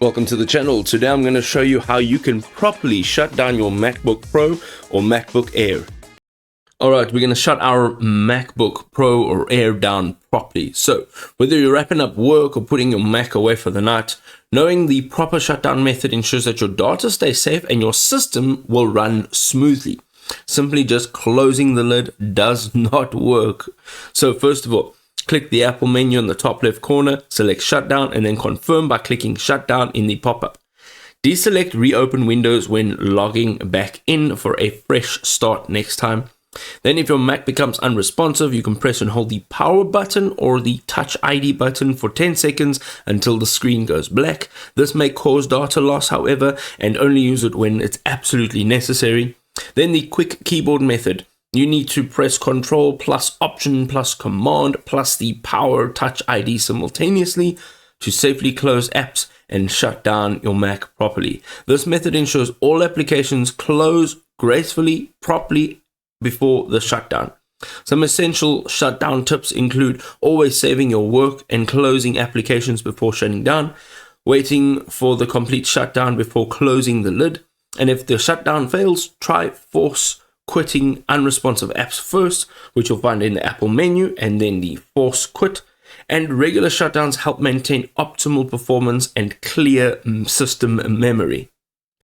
Welcome to the channel. Today I'm going to show you how you can properly shut down your MacBook Pro or MacBook Air. Alright, we're going to shut our MacBook Pro or Air down properly. So, whether you're wrapping up work or putting your Mac away for the night, knowing the proper shutdown method ensures that your data stays safe and your system will run smoothly. Simply just closing the lid does not work. So first of all, click the Apple menu in the top left corner, select Shutdown, and then confirm by clicking Shutdown in the pop-up. Deselect Reopen Windows when logging back in for a fresh start next time. Then if your Mac becomes unresponsive, you can press and hold the power button or the Touch ID button for 10 seconds until the screen goes black. This may cause data loss, however, and only use it when it's absolutely necessary. Then the quick keyboard method. You need to press Control plus Option plus Command plus the Power Touch ID simultaneously to safely close apps and shut down your Mac properly. This method ensures all applications close gracefully, properly before the shutdown. Some essential shutdown tips include always saving your work and closing applications before shutting down, waiting for the complete shutdown before closing the lid, and if the shutdown fails, try force quitting unresponsive apps first, which you'll find in the Apple menu, and then the force quit. And regular shutdowns help maintain optimal performance and clear system memory.